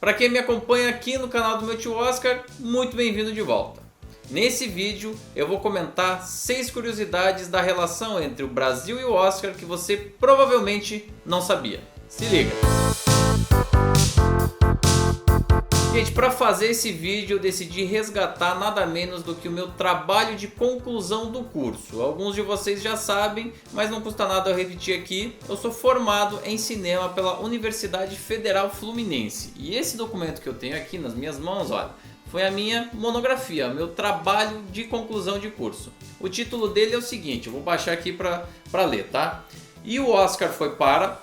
Para quem me acompanha aqui no canal do meu tio Oscar, muito bem-vindo de volta. Nesse vídeo eu vou comentar 6 curiosidades da relação entre o Brasil e o Oscar que você provavelmente não sabia. Se liga! Gente, para fazer esse vídeo eu decidi resgatar nada menos do que o meu trabalho de conclusão do curso. Alguns de vocês já sabem, mas não custa nada eu repetir aqui. Eu sou formado em cinema pela Universidade Federal Fluminense. E esse documento que eu tenho aqui nas minhas mãos, olha, foi a minha monografia, meu trabalho de conclusão de curso. O título dele é o seguinte, eu vou baixar aqui para ler, tá? E o Oscar foi para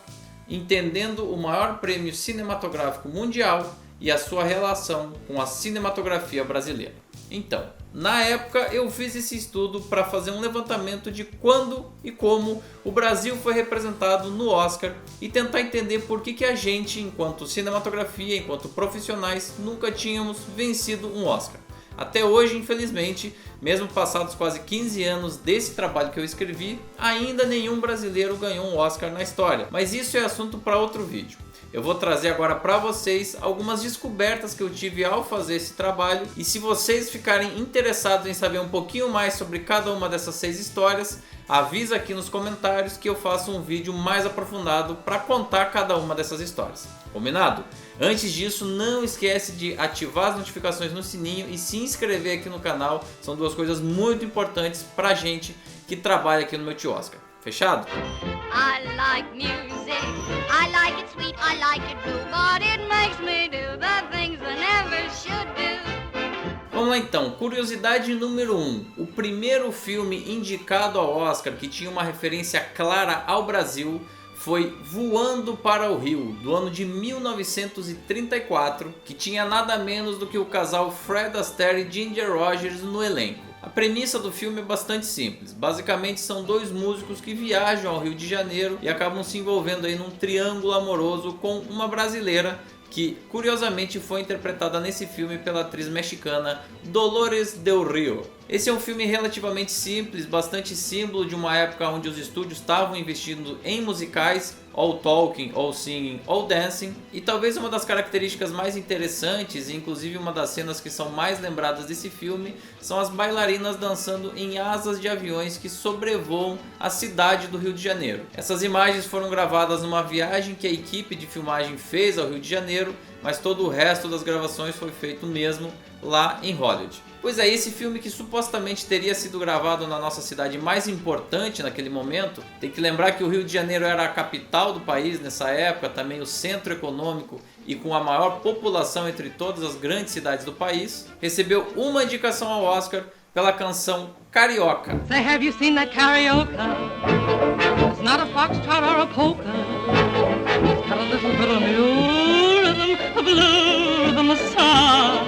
Entendendo o maior prêmio cinematográfico mundial e a sua relação com a cinematografia brasileira. Então, na época eu fiz esse estudo para fazer um levantamento de quando e como o Brasil foi representado no Oscar e tentar entender por que a gente, enquanto cinematografia, enquanto profissionais, nunca tínhamos vencido um Oscar. Até hoje, infelizmente, mesmo passados quase 15 anos desse trabalho que eu escrevi, ainda nenhum brasileiro ganhou um Oscar na história. Mas isso é assunto para outro vídeo. Eu vou trazer agora para vocês algumas descobertas que eu tive ao fazer esse trabalho, e se vocês ficarem interessados em saber um pouquinho mais sobre cada uma dessas 6 histórias, avisa aqui nos comentários que eu faço um vídeo mais aprofundado para contar cada uma dessas histórias. Combinado? Antes disso, não esquece de ativar as notificações no sininho e se inscrever aqui no canal, são duas coisas muito importantes pra gente que trabalha aqui no meu tio Oscar. Fechado? I like music, I like it sweet, I like it blue, but it makes me do the things I never should do. Vamos lá então, curiosidade número 1. O primeiro filme indicado ao Oscar que tinha uma referência clara ao Brasil foi Voando para o Rio, do ano de 1934, que tinha nada menos do que o casal Fred Astaire e Ginger Rogers no elenco. A premissa do filme é bastante simples, basicamente são 2 músicos que viajam ao Rio de Janeiro e acabam se envolvendo aí num triângulo amoroso com uma brasileira que curiosamente foi interpretada nesse filme pela atriz mexicana Dolores del Rio. Esse é um filme relativamente simples, bastante símbolo de uma época onde os estúdios estavam investindo em musicais, ou talking, ou singing, ou dancing, e talvez uma das características mais interessantes, e inclusive uma das cenas que são mais lembradas desse filme, são as bailarinas dançando em asas de aviões que sobrevoam a cidade do Rio de Janeiro. Essas imagens foram gravadas numa viagem que a equipe de filmagem fez ao Rio de Janeiro, mas todo o resto das gravações foi feito mesmo lá em Hollywood. Pois é, esse filme que supostamente teria sido gravado na nossa cidade mais importante naquele momento, tem que lembrar que o Rio de Janeiro era a capital do país nessa época, também o centro econômico e com a maior população entre todas as grandes cidades do país, recebeu uma indicação ao Oscar pela canção Carioca. Say, have you seen that carioca? It's not a foxtrot or a polka. It's got a little bit of new rhythm, a blue rhythm, a song.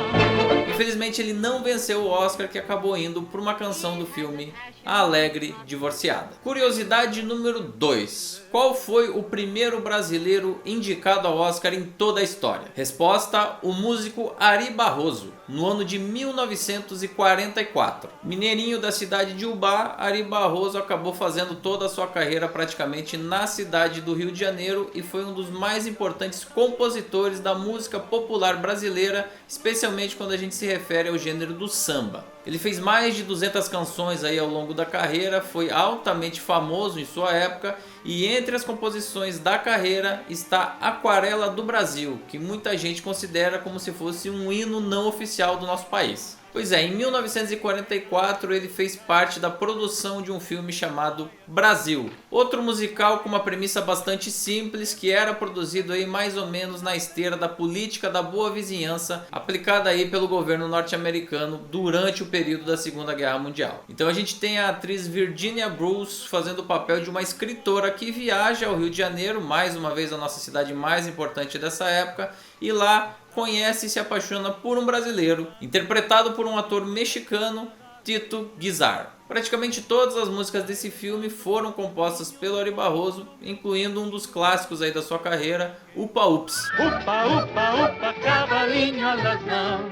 Infelizmente ele não venceu o Oscar, que acabou indo por uma canção do filme A Alegre Divorciada. Curiosidade número 2. Qual foi o primeiro brasileiro indicado ao Oscar em toda a história? Resposta: o músico Ari Barroso, no ano de 1944. Mineirinho da cidade de Ubá, Ari Barroso acabou fazendo toda a sua carreira praticamente na cidade do Rio de Janeiro e foi um dos mais importantes compositores da música popular brasileira, especialmente quando a gente se refere ao gênero do samba. Ele fez mais de 200 canções aí ao longo da carreira, foi altamente famoso em sua época, e entre as composições da carreira está Aquarela do Brasil, que muita gente considera como se fosse um hino não oficial do nosso país. Pois é, em 1944 ele fez parte da produção de um filme chamado Brasil, outro musical com uma premissa bastante simples, que era produzido aí mais ou menos na esteira da política da boa vizinhança aplicada aí pelo governo norte-americano durante o período da Segunda Guerra Mundial. Então a gente tem a atriz Virginia Bruce fazendo o papel de uma escritora que viaja ao Rio de Janeiro, mais uma vez a nossa cidade mais importante dessa época, e lá conhece e se apaixona por um brasileiro, interpretado por um ator mexicano, Tito Guizar. Praticamente todas as músicas desse filme foram compostas pelo Ari Barroso, incluindo um dos clássicos aí da sua carreira, Upa Ups. Upa, upa, upa, cavalinho alasnão.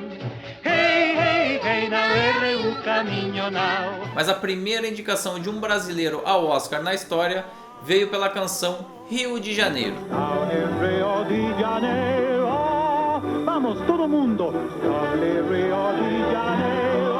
Hey, hey, hey, now erre o caminho now. Mas a primeira indicação de um brasileiro ao Oscar na história veio pela canção Rio de Janeiro. Ao Rio de Janeiro. Vamos, todo mundo. Cable Rio de Janeiro.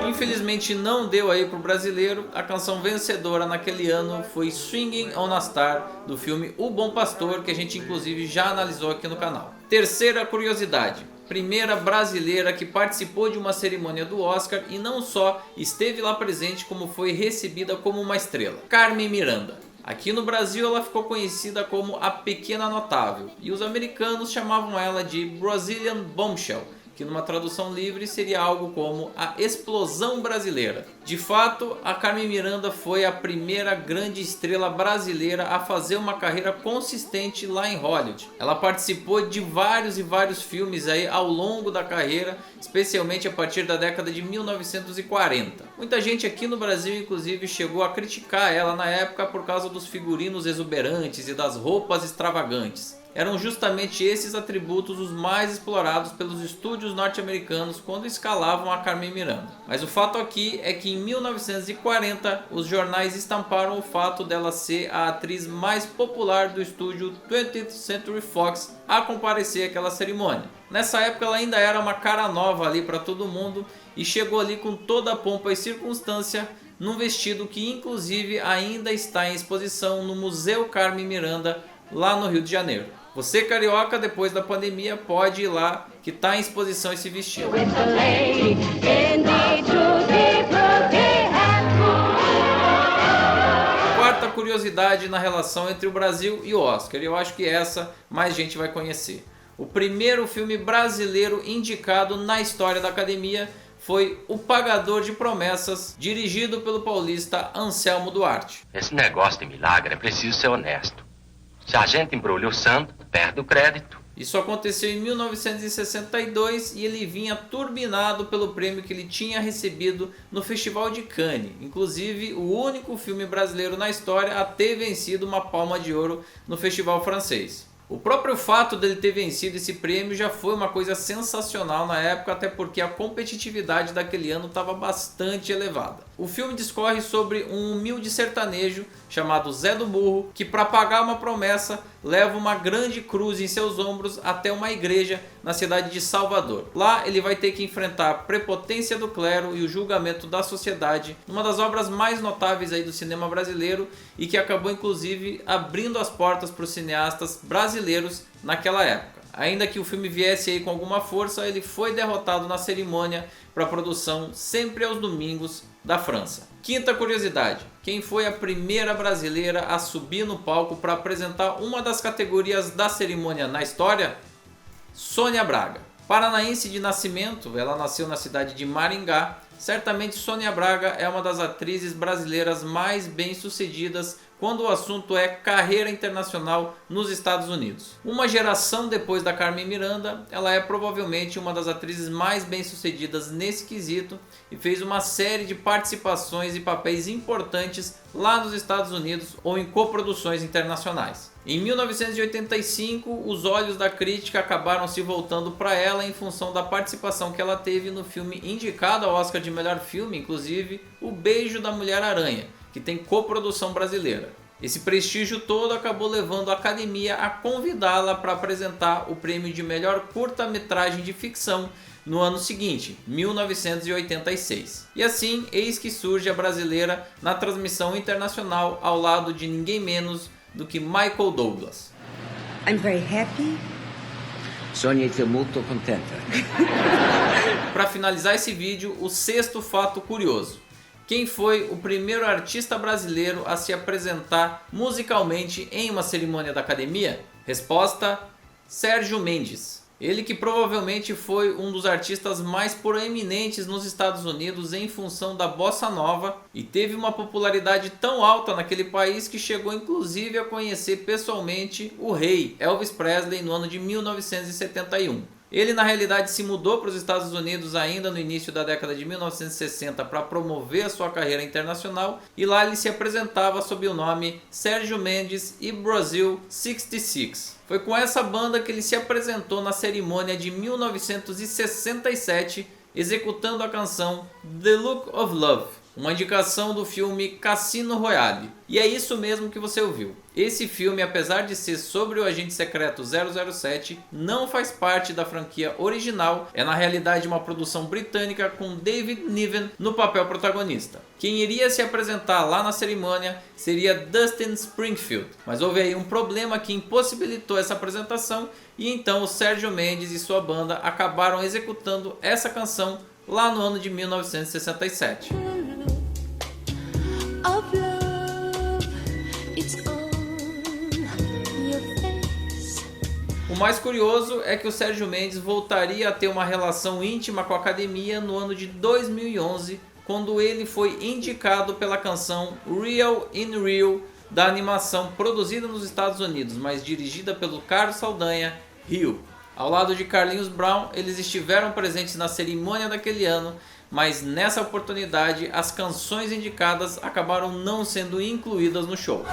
Infelizmente não deu aí pro brasileiro. A canção vencedora naquele ano foi Swingin' on a Star, do filme O Bom Pastor, que a gente inclusive já analisou aqui no canal. Terceira curiosidade: primeira brasileira que participou de uma cerimônia do Oscar e não só esteve lá presente, como foi recebida como uma estrela. Carmen Miranda. Aqui no Brasil ela ficou conhecida como a Pequena Notável, e os americanos chamavam ela de Brazilian Bombshell, que numa tradução livre seria algo como a explosão brasileira. De fato, a Carmen Miranda foi a primeira grande estrela brasileira a fazer uma carreira consistente lá em Hollywood. Ela participou de vários e vários filmes aí ao longo da carreira, especialmente a partir da década de 1940. Muita gente aqui no Brasil inclusive chegou a criticar ela na época por causa dos figurinos exuberantes e das roupas extravagantes. Eram justamente esses atributos os mais explorados pelos estúdios norte-americanos quando escalavam a Carmen Miranda. Mas o fato aqui é que em 1940 os jornais estamparam o fato dela ser a atriz mais popular do estúdio 20th Century Fox a comparecer àquela cerimônia. Nessa época ela ainda era uma cara nova ali para todo mundo e chegou ali com toda a pompa e circunstância, num vestido que inclusive ainda está em exposição no Museu Carmen Miranda, lá no Rio de Janeiro. Você carioca, depois da pandemia, pode ir lá, que está em exposição esse vestido. Quarta curiosidade na relação entre o Brasil e o Oscar, e eu acho que essa mais gente vai conhecer. O primeiro filme brasileiro indicado na história da Academia foi O Pagador de Promessas, dirigido pelo paulista Anselmo Duarte. Esse negócio de milagre é preciso ser honesto. Se a gente embrulha o santo, perde o crédito. Isso aconteceu em 1962 e ele vinha turbinado pelo prêmio que ele tinha recebido no Festival de Cannes. Inclusive, o único filme brasileiro na história a ter vencido uma Palma de Ouro no festival francês. O próprio fato dele ter vencido esse prêmio já foi uma coisa sensacional na época, até porque a competitividade daquele ano estava bastante elevada. O filme discorre sobre um humilde sertanejo chamado Zé do Burro, que para pagar uma promessa leva uma grande cruz em seus ombros até uma igreja na cidade de Salvador. Lá ele vai ter que enfrentar a prepotência do clero e o julgamento da sociedade, uma das obras mais notáveis aí do cinema brasileiro e que acabou inclusive abrindo as portas para os cineastas brasileiros naquela época. Ainda que o filme viesse aí com alguma força, ele foi derrotado na cerimônia para produção sempre aos domingos da França. Quinta curiosidade: quem foi a primeira brasileira a subir no palco para apresentar uma das categorias da cerimônia na história? Sônia Braga. Paranaense de nascimento, ela nasceu na cidade de Maringá. Certamente Sônia Braga é uma das atrizes brasileiras mais bem-sucedidas quando o assunto é carreira internacional nos Estados Unidos. Uma geração depois da Carmen Miranda, ela é provavelmente uma das atrizes mais bem-sucedidas nesse quesito e fez uma série de participações e papéis importantes lá nos Estados Unidos ou em coproduções internacionais. Em 1985, os olhos da crítica acabaram se voltando para ela em função da participação que ela teve no filme indicado ao Oscar de melhor filme, inclusive O Beijo da Mulher-Aranha, que tem coprodução brasileira. Esse prestígio todo acabou levando a Academia a convidá-la para apresentar o prêmio de melhor curta-metragem de ficção no ano seguinte, 1986. E assim, eis que surge a brasileira na transmissão internacional ao lado de ninguém menos do que Michael Douglas. I'm very happy. Sonia está muito contenta. Para finalizar esse vídeo, o sexto fato curioso. Quem foi o primeiro artista brasileiro a se apresentar musicalmente em uma cerimônia da Academia? Resposta: Sérgio Mendes. Ele que provavelmente foi um dos artistas mais proeminentes nos Estados Unidos em função da bossa nova e teve uma popularidade tão alta naquele país que chegou inclusive a conhecer pessoalmente o rei Elvis Presley no ano de 1971. Ele na realidade se mudou para os Estados Unidos ainda no início da década de 1960 para promover a sua carreira internacional e lá ele se apresentava sob o nome Sérgio Mendes e Brazil 66. Foi com essa banda que ele se apresentou na cerimônia de 1967 executando a canção The Look of Love. uma indicação do filme Cassino Royale. E é isso mesmo que você ouviu. Esse filme, apesar de ser sobre o agente secreto 007, não faz parte da franquia original, é na realidade uma produção britânica com David Niven no papel protagonista. Quem iria se apresentar lá na cerimônia seria Dustin Springfield, mas houve aí um problema que impossibilitou essa apresentação e então o Sérgio Mendes e sua banda acabaram executando essa canção lá no ano de 1967. O mais curioso é que o Sérgio Mendes voltaria a ter uma relação íntima com a academia no ano de 2011, quando ele foi indicado pela canção Real in Rio da animação produzida nos Estados Unidos, mas dirigida pelo Carlos Saldanha, Rio. Ao lado de Carlinhos Brown, eles estiveram presentes na cerimônia daquele ano, mas nessa oportunidade as canções indicadas acabaram não sendo incluídas no show.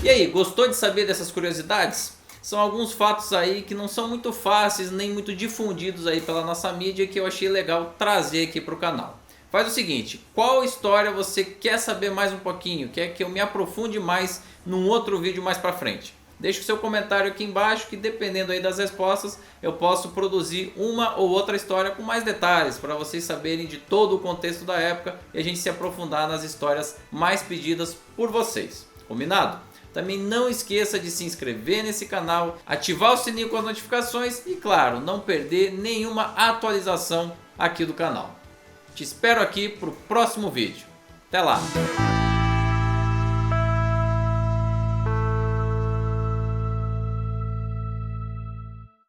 E aí, gostou de saber dessas curiosidades? São alguns fatos aí que não são muito fáceis nem muito difundidos aí pela nossa mídia que eu achei legal trazer aqui para o canal. Faz o seguinte, qual história você quer saber mais um pouquinho? Quer que eu me aprofunde mais num outro vídeo mais para frente? Deixe o seu comentário aqui embaixo que dependendo aí das respostas eu posso produzir uma ou outra história com mais detalhes para vocês saberem de todo o contexto da época e a gente se aprofundar nas histórias mais pedidas por vocês. Combinado? Também não esqueça de se inscrever nesse canal, ativar o sininho com as notificações e claro, não perder nenhuma atualização aqui do canal. Te espero aqui para o próximo vídeo. Até lá!